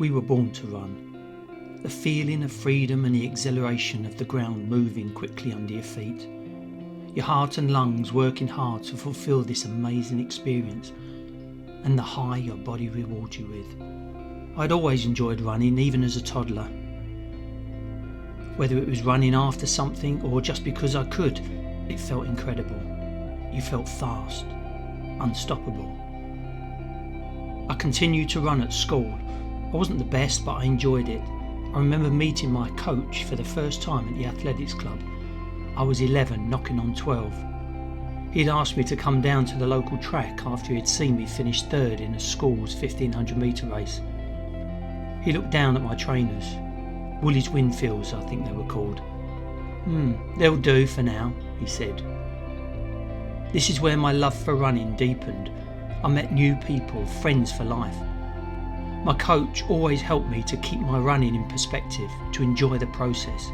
We were born to run. The feeling of freedom and the exhilaration of the ground moving quickly under your feet. Your heart and lungs working hard to fulfil this amazing experience, and the high your body rewards you with. I'd always enjoyed running, even as a toddler. Whether it was running after something or just because I could, it felt incredible. You felt fast, unstoppable. I continued to run at school. I wasn't the best, but I enjoyed it. I remember meeting my coach for the first time at the athletics club. I was 11, knocking on 12. He'd asked me to come down to the local track after he'd seen me finish third in a school's 1500 metre race. He looked down at my trainers. Woolies Winfields, I think they were called. They'll do for now, he said. This is where my love for running deepened. I met new people, friends for life. My coach always helped me to keep my running in perspective, to enjoy the process.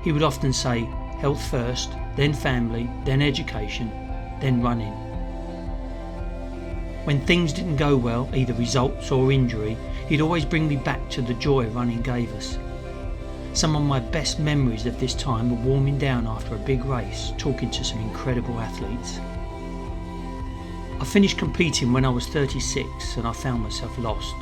He would often say, health first, then family, then education, then running. When things didn't go well, either results or injury, he'd always bring me back to the joy running gave us. Some of my best memories of this time were warming down after a big race, talking to some incredible athletes. I finished competing when I was 36 and I found myself lost.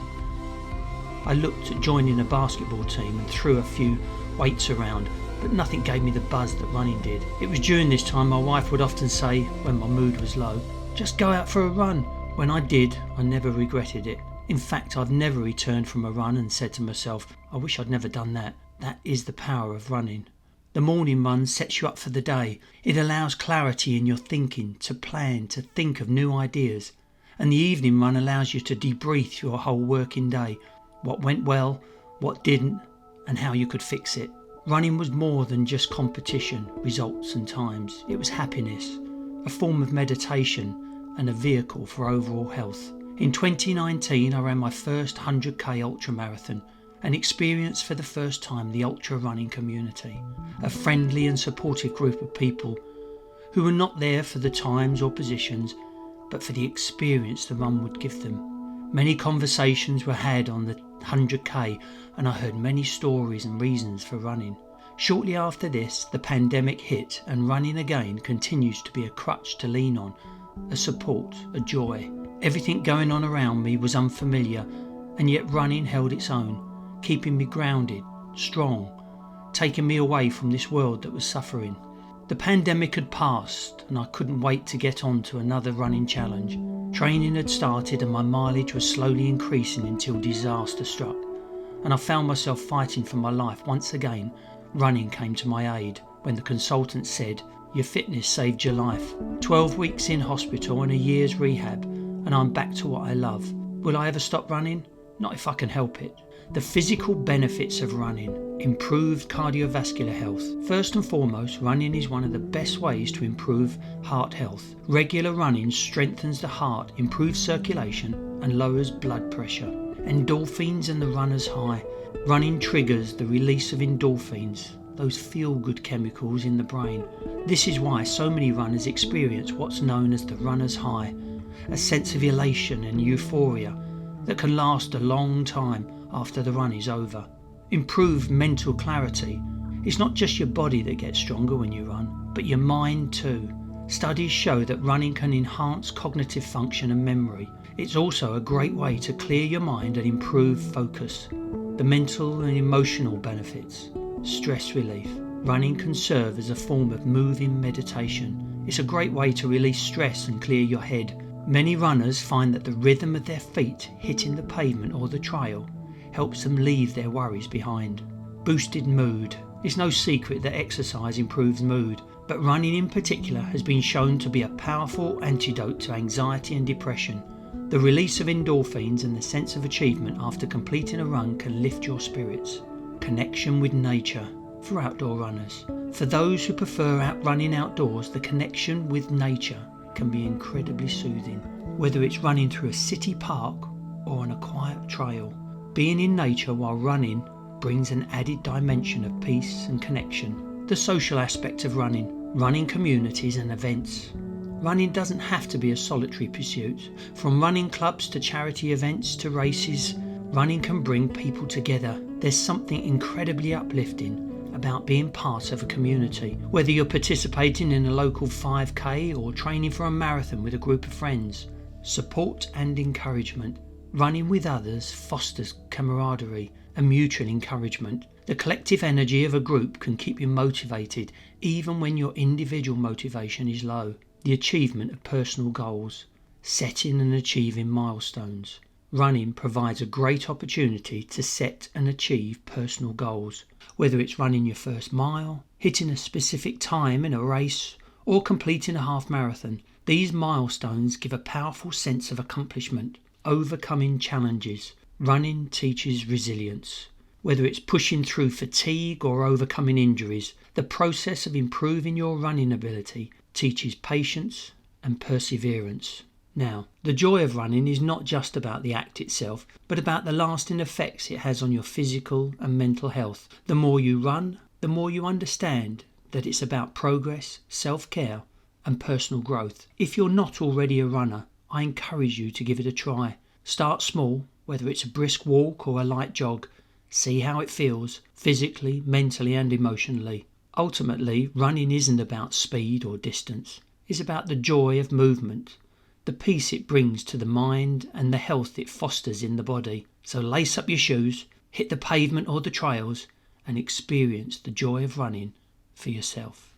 I looked at joining a basketball team and threw a few weights around, but nothing gave me the buzz that running did. It was during this time my wife would often say, when my mood was low, just go out for a run. When I did, I never regretted it. In fact, I've never returned from a run and said to myself, I wish I'd never done that. That is the power of running. The morning run sets you up for the day. It allows clarity in your thinking, to plan, to think of new ideas. And the evening run allows you to debrief your whole working day. What went well, what didn't, and how you could fix it. Running was more than just competition, results and times. It was happiness, a form of meditation and a vehicle for overall health. In 2019 I ran my first 100k ultramarathon and experienced for the first time the ultra running community, a friendly and supportive group of people who were not there for the times or positions, but for the experience the run would give them. Many conversations were had on the 100k and I heard many stories and reasons for running. Shortly after this, the pandemic hit and running again continues to be a crutch to lean on, a support, a joy. Everything going on around me was unfamiliar, and yet running held its own, keeping me grounded, strong, taking me away from this world that was suffering. The pandemic had passed and I couldn't wait to get on to another running challenge. Training had started and my mileage was slowly increasing until disaster struck, and I found myself fighting for my life once again. Running came to my aid when the consultant said, your fitness saved your life. 12 weeks in hospital and a year's rehab, and I'm back to what I love. Will I ever stop running? Not if I can help it. The physical benefits of running: improved cardiovascular health. First and foremost, running is one of the best ways to improve heart health. Regular running strengthens the heart, improves circulation and lowers blood pressure. Endorphins and the runner's high. Running triggers the release of endorphins, those feel-good chemicals in the brain. This is why so many runners experience what's known as the runner's high, a sense of elation and euphoria that can last a long time after the run is over. Improved mental clarity. It's not just your body that gets stronger when you run, but your mind too. Studies show that running can enhance cognitive function and memory. It's also a great way to clear your mind and improve focus. The mental and emotional benefits. Stress relief. Running can serve as a form of moving meditation. It's a great way to release stress and clear your head. Many runners find that the rhythm of their feet hitting the pavement or the trail helps them leave their worries behind. Boosted mood. It's no secret that exercise improves mood, but running in particular has been shown to be a powerful antidote to anxiety and depression. The release of endorphins and the sense of achievement after completing a run can lift your spirits. Connection with nature for outdoor runners. For those who prefer running outdoors, the connection with nature can be incredibly soothing. Whether it's running through a city park or on a quiet trail, being in nature while running brings an added dimension of peace and connection. The social aspect of running communities and events. Running doesn't have to be a solitary pursuit. From running clubs to charity events to races, Running can bring people together. There's something incredibly uplifting about being part of a community, whether you're participating in a local 5K or training for a marathon with a group of friends. Support and encouragement. Running with others fosters camaraderie and mutual encouragement. The collective energy of a group can keep you motivated even when your individual motivation is low. The achievement of personal goals. Setting and achieving milestones. Running provides a great opportunity to set and achieve personal goals, whether it's running your first mile, hitting a specific time in a race, or completing a half marathon. These milestones give a powerful sense of accomplishment, overcoming challenges. Running teaches resilience. Whether it's pushing through fatigue or overcoming injuries, the process of improving your running ability teaches patience and perseverance. Now, the joy of running is not just about the act itself, but about the lasting effects it has on your physical and mental health. The more you run, the more you understand that it's about progress, self-care, and personal growth. If you're not already a runner, I encourage you to give it a try. Start small, whether it's a brisk walk or a light jog. See how it feels, physically, mentally, and emotionally. Ultimately, running isn't about speed or distance. It's about the joy of movement, the peace it brings to the mind, and the health it fosters in the body. So lace up your shoes, hit the pavement or the trails, and experience the joy of running for yourself.